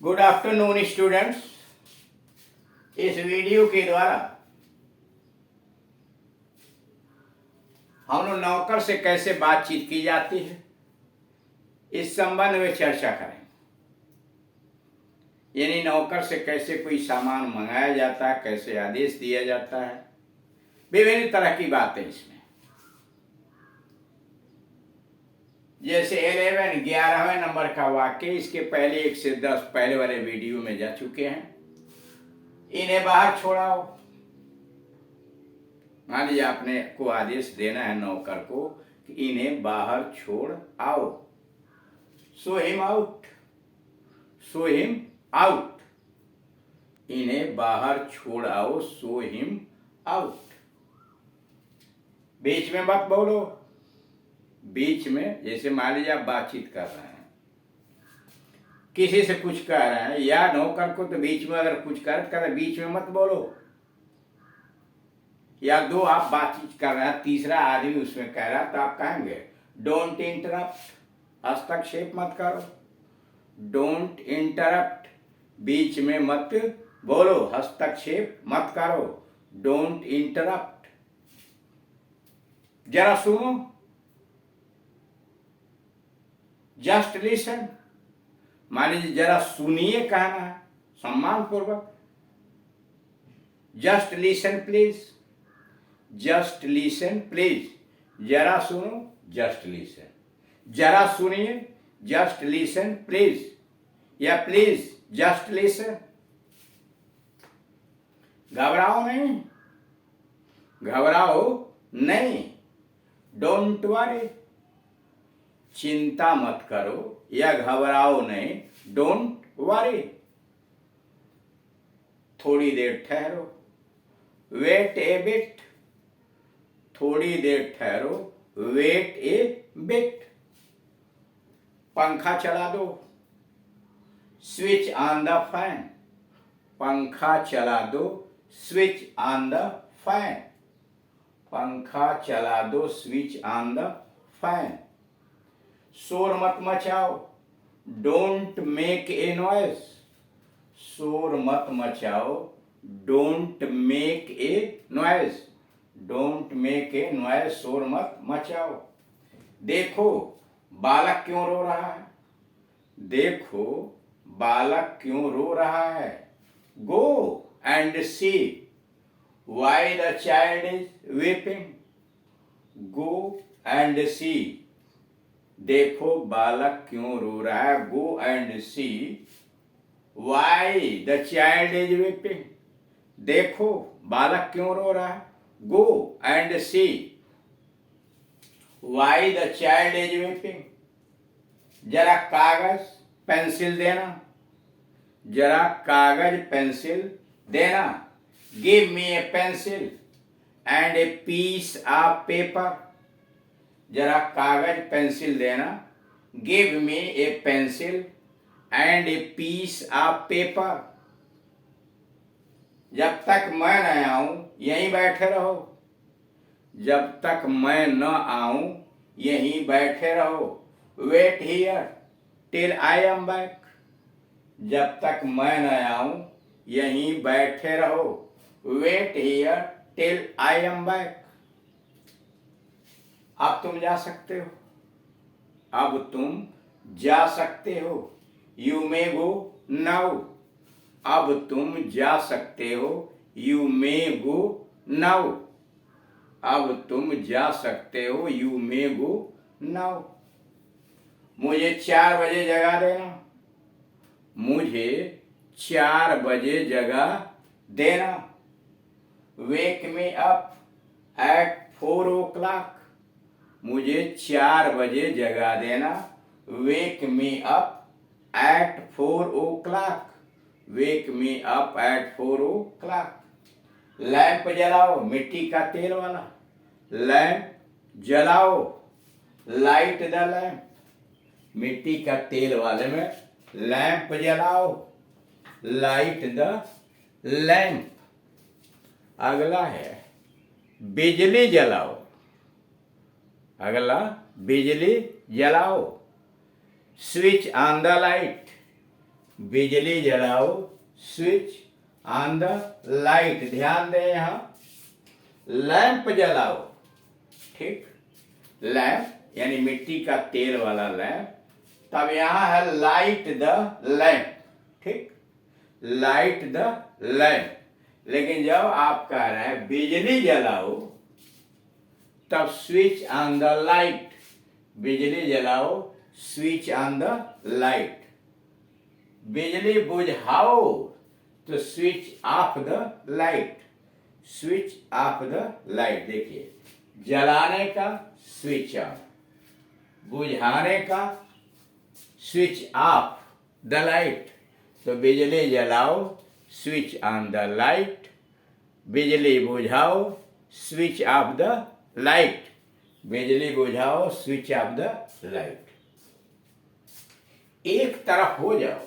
Good afternoon students. इस video के द्वारा हम लोग नौकर से कैसे बातचीत की जाती है इस संबंध में चर्चा करें। यानी नौकर से कैसे कोई सामान मंगाया जाता है, कैसे आदेश दिया जाता है, विभिन्न तरह की बातें इसमें। जैसे 11वें नंबर का वाक्य, इसके पहले 1 से 10 पहले वाले वीडियो में जा चुके हैं। इन्हें बाहर छोड़ाओ। मान लीजिए आपने को आदेश देना है नौकर को कि इन्हें बाहर छोड़ आओ। Saw him out, saw him out. इन्हें बाहर छोड़ आओ, सो हिम आउट। बीच में मत बोलो। बीच में, जैसे मान लीजिए आप बातचीत कर रहे हैं, किसी से कुछ कह रहे हैं या नौकर को, तो बीच में अगर कुछ कर बीच में मत बोलो। या दो आप बातचीत कर रहे हैं, तीसरा आदमी उसमें कह रहा है, तो आप कहेंगे डोंट इंटरप्ट, हस्तक्षेप मत करो। डोंट इंटरप्ट, बीच में मत बोलो, हस्तक्षेप मत करो। Don't interrupt. जरा सुनो, जस्ट लिसन। मान लीजिए जरा सुनिए कहना है सम्मान पूर्वक। Just listen please, just listen please. जरा सुनो, जस्ट लिसन। जरा सुनिए, जस्ट लिसन प्लीज, या प्लीज जस्ट लिसन। घबराओ नहीं, घबराओ नहीं। डोंट वरी, चिंता मत करो या घबराओ नहीं। Don't worry. थोड़ी देर ठहरो। वेट ए बिट, थोड़ी देर ठहरो। Wait a bit. पंखा चला दो। स्विच ऑन द फैन, पंखा चला दो। स्विच ऑन द फैन, पंखा चला दो। Switch on the fan. शोर मत मचाओ। डोंट मेक ए नॉइज, शोर मत मचाओ। Don't make a noise, don't make a noise, शोर मत मचाओ। देखो बालक क्यों रो रहा है, देखो बालक क्यों रो रहा है। Go and see why the child is weeping, go and see. देखो बालक क्यों रो रहा है। Go and see why the child is weeping, देखो बालक क्यों रो रहा है। Go and see why the child is weeping. जरा कागज पेंसिल देना, जरा कागज पेंसिल देना। Give me a pencil and a piece of paper, जरा कागज पेंसिल देना। Give me a pencil and a piece of paper. जब तक मैं न आऊं यहीं बैठे रहो, जब तक मैं न आऊं यहीं बैठे रहो। Wait here till I am back, जब तक मैं न आऊं यहीं बैठे रहो। Wait here till I am back. अब तुम जा सकते हो, अब तुम जा सकते हो। यू मे गो नाउ, अब तुम जा सकते हो। यू मे गो नाउ, अब तुम जा सकते हो। You may go now. मुझे 4 बजे जगा देना, मुझे 4 बजे जगा देना। Wake me up at 4 o'clock, मुझे 4 बजे जगा देना। Wake me up at 4 o'clock, wake me up at 4 o'clock। Lamp जलाओ, मिट्टी का तेल वाला लैंप जलाओ। लाइट द लैंप, मिट्टी का तेल वाले में लैंप जलाओ। Light the lamp. अगला है बिजली जलाओ, अगला बिजली जलाओ। स्विच ऑन द लाइट, बिजली जलाओ, स्विच ऑन द लाइट। ध्यान दें यहां, लैंप जलाओ, ठीक, लैंप यानी मिट्टी का तेल वाला लैंप। तब यहां है लाइट द लैंप, ठीक, लाइट द लैंप। लेकिन जब आप कह रहे हैं बिजली जलाओ, तब स्विच ऑन द लाइट, बिजली जलाओ, स्विच ऑन द लाइट। बिजली बुझाओ तो switch off the light, switch off the light. देखिए, जलाने का स्विच ऑन, बुझाने का स्विच ऑफ द लाइट। तो बिजली जलाओ, स्विच ऑन द लाइट, बिजली बुझाओ, स्विच ऑफ द लाइट, बिजली बुझाओ, स्विच ऑफ द लाइट। एक तरफ हो जाओ,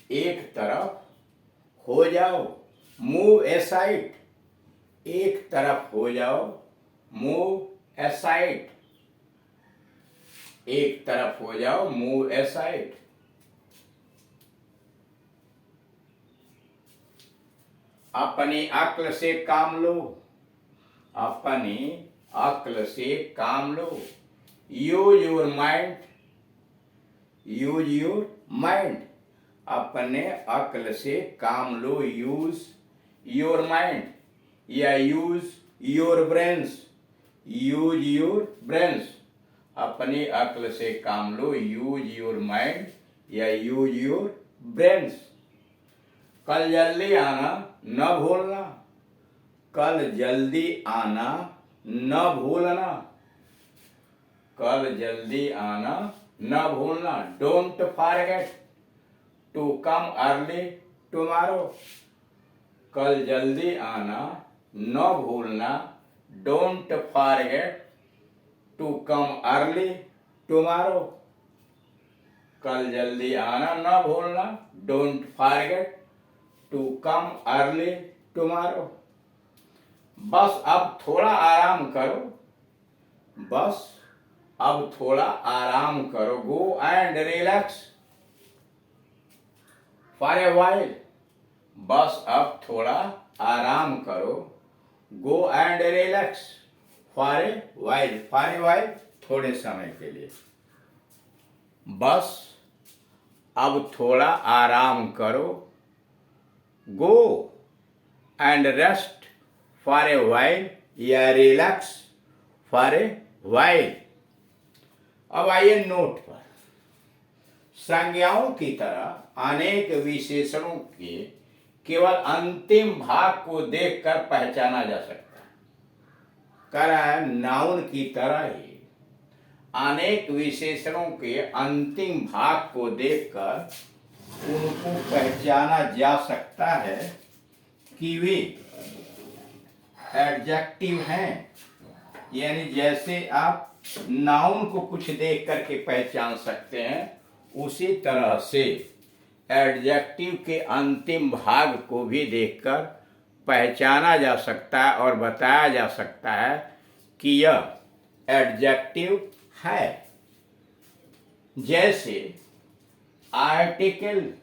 एक तरफ हो जाओ, मूव एसाइड, एक तरफ हो जाओ, मूव एसाइड, एक तरफ हो जाओ, मूव एसाइड। अपनी अक्ल से काम लो, अपनी अक्ल से काम लो। Use your mind, use your mind, अपने अक्ल से काम लो। यूज योर माइंड या use your brains, use your brains, अपनी अक्ल से काम लो। यूज योर माइंड या यूज योर ब्रेन्स। कल जल्दी आना, न भूलना, कल जल्दी आना, न भूलना, कल जल्दी आना, न भूलना। Don't forget to come early tomorrow, कल जल्दी आना, न भूलना। Don't forget to come early tomorrow, कल जल्दी आना, न भूलना। Don't forget to come early tomorrow. बस अब थोड़ा आराम करो, बस अब थोड़ा आराम करो। Go and relax for a while, बस अब थोड़ा आराम करो। Go and relax for a while, for a while थोड़े समय के लिए। बस अब थोड़ा आराम करो। Go and rest for a while या रिलैक्स फॉर ए वाइल। अब आइए नोट पर। संज्ञाओं की तरह अनेक विशेषणों के केवल अंतिम भाग को देखकर पहचाना जा सकता है। कह रहा है नाउन की तरह ही अनेक विशेषणों के अंतिम भाग को देखकर उनको पहचाना जा सकता है कि वे एडजेक्टिव हैं। यानी जैसे आप नाउन को कुछ देख करके पहचान सकते हैं, उसी तरह से एडजेक्टिव के अंतिम भाग को भी देखकर पहचाना जा सकता है और बताया जा सकता है कि यह एडजेक्टिव है। जैसे आर्टिकल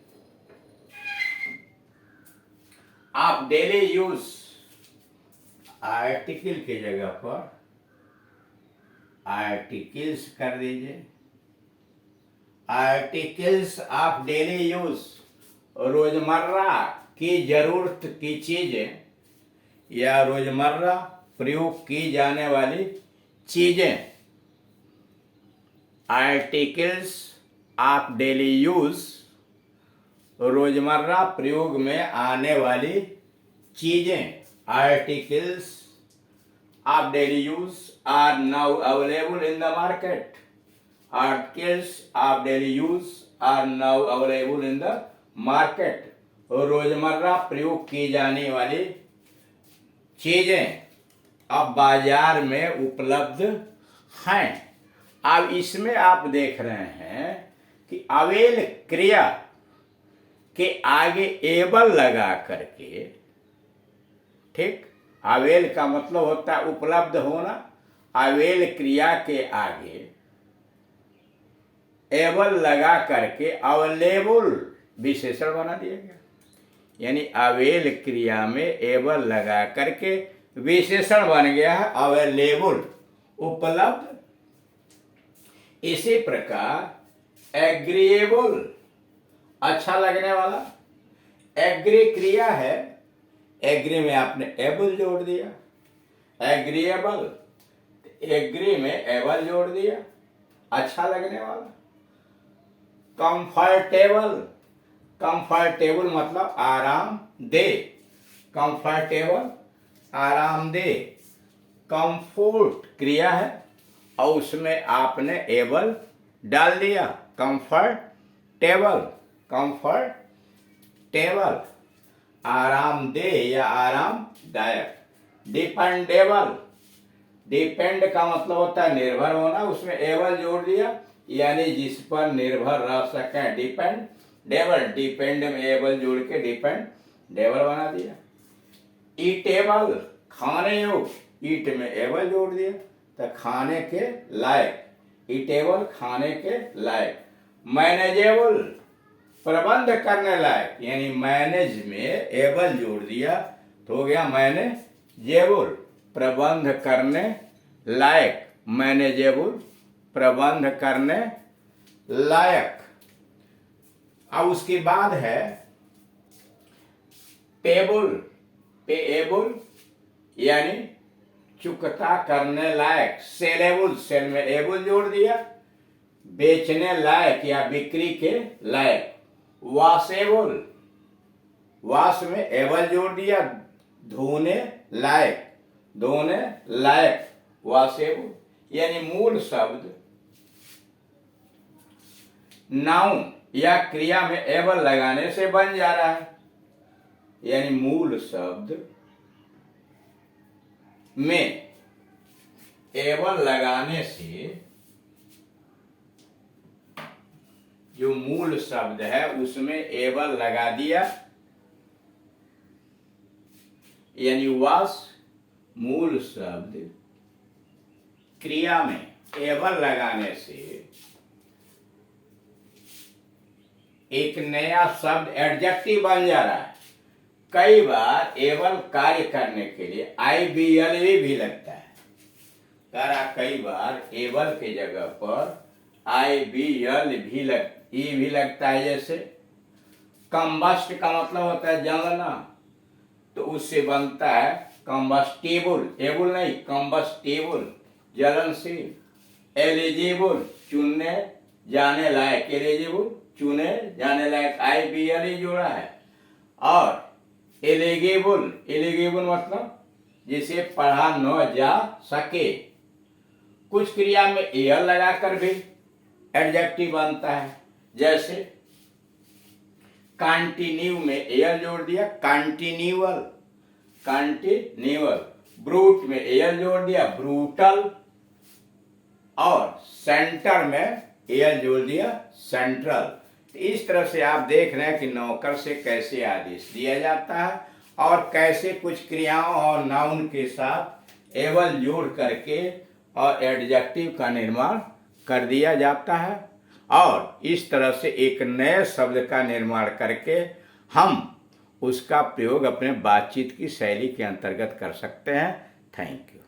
आप डेली यूज, आर्टिकल की जगह पर आर्टिकल्स कर दीजिए। आर्टिकल्स ऑफ डेली यूज, रोजमर्रा की जरूरत की चीजें या रोजमर्रा प्रयोग की जाने वाली चीजें। आर्टिकल्स ऑफ डेली यूज, रोजमर्रा प्रयोग में आने वाली चीजें। Articles of daily use are now available in the market. Articles of daily use are now available in the market. रोजमर्रा प्रयोग की जाने वाली चीजें अब बाजार में उपलब्ध हैं। अब इसमें आप देख रहे हैं कि अवेल क्रिया के आगे एबल लगा करके, ठीक, अवेल का मतलब होता है उपलब्ध होना। अवेल क्रिया के आगे एबल लगा करके अवेलेबल विशेषण बना दिया गया। यानी अवेल क्रिया में एबल लगा करके विशेषण बन गया है अवेलेबल, उपलब्ध। इसी प्रकार एग्रीएबल, अच्छा लगने वाला। एग्री क्रिया है, एग्री में आपने एबल जोड़ दिया, एग्रीएबल, एग्री में एबल जोड़ दिया, अच्छा लगने वाला। कंफर्टेबल, कंफर्टेबल मतलब आरामदेह, कंफर्टेबल आरामदेह। कंफर्ट क्रिया है और उसमें आपने एबल डाल दिया, कंफर्टेबल, कंफर्टेबल आरामदेह या आरामदायक। डिपेंडेबल, डिपेंड का मतलब होता है निर्भर होना, उसमें एबल जोड़ दिया यानी जिस पर निर्भर रह सके, डिपेंडेबल, डिपेंड में एबल जोड़ के डिपेंडेबल बना दिया। ईटेबल, खाने योग्य, ईट में एबल जोड़ दिया तो खाने के लायक, ईटेबल खाने के लायक। मैनेजेबल, प्रबंध करने लायक, यानी मैनेज में एबल जोड़ दिया तो हो गया मैनेजेबल, प्रबंध करने लायक, मैनेजेबल प्रबंध करने लायक। अब उसके बाद है पेबल, पेएबल यानी चुकता करने लायक। सेलेबल, सेल में एबल जोड़ दिया, बेचने लायक या बिक्री के लायक। वॉशेबल, वॉश में एबल जोड़ दिया, धोने लायक, धोने लायक, वॉशेबल। यानी मूल शब्द नाउन या क्रिया में एबल लगाने से बन जा रहा है। यानी मूल शब्द में एबल लगाने से जो मूल शब्द है उसमें एबल लगा दिया, यानी वास मूल शब्द क्रिया में एबल लगाने से एक नया शब्द एडजेक्टिव बन जा रहा है। कई बार एबल कार्य करने के लिए IBL भी लगता है। कई बार एबल के जगह पर IBL भी लगता है। जैसे कंबस्ट का मतलब होता है जलना, तो उससे बनता है कंबस्टिबल, एबल नहीं कंबस्टिबल, जलनशील। एलिजिबल, चुनने जाने लायक, एलिजिबल चुने जाने लायक, IBL जोड़ा है। और एलिगेबल, एलिगेबल मतलब जिसे पढ़ा न जा सके। कुछ क्रिया में एल लगाकर भी एडजेक्टिव बनता है। जैसे कंटिन्यू में एल जोड़ दिया, कंटिन्यूअल, कंटिन्यूअल। ब्रूट में एल जोड़ दिया, ब्रूटल। और सेंटर में एल जोड़ दिया, सेंट्रल। इस तरह से आप देख रहे हैं कि नौकर से कैसे आदेश दिया जाता है और कैसे कुछ क्रियाओं और नाउन के साथ एबल जोड़ करके और एडजेक्टिव का निर्माण कर दिया जाता है। और इस तरह से एक नए शब्द का निर्माण करके हम उसका प्रयोग अपने बातचीत की शैली के अंतर्गत कर सकते हैं। Thank you.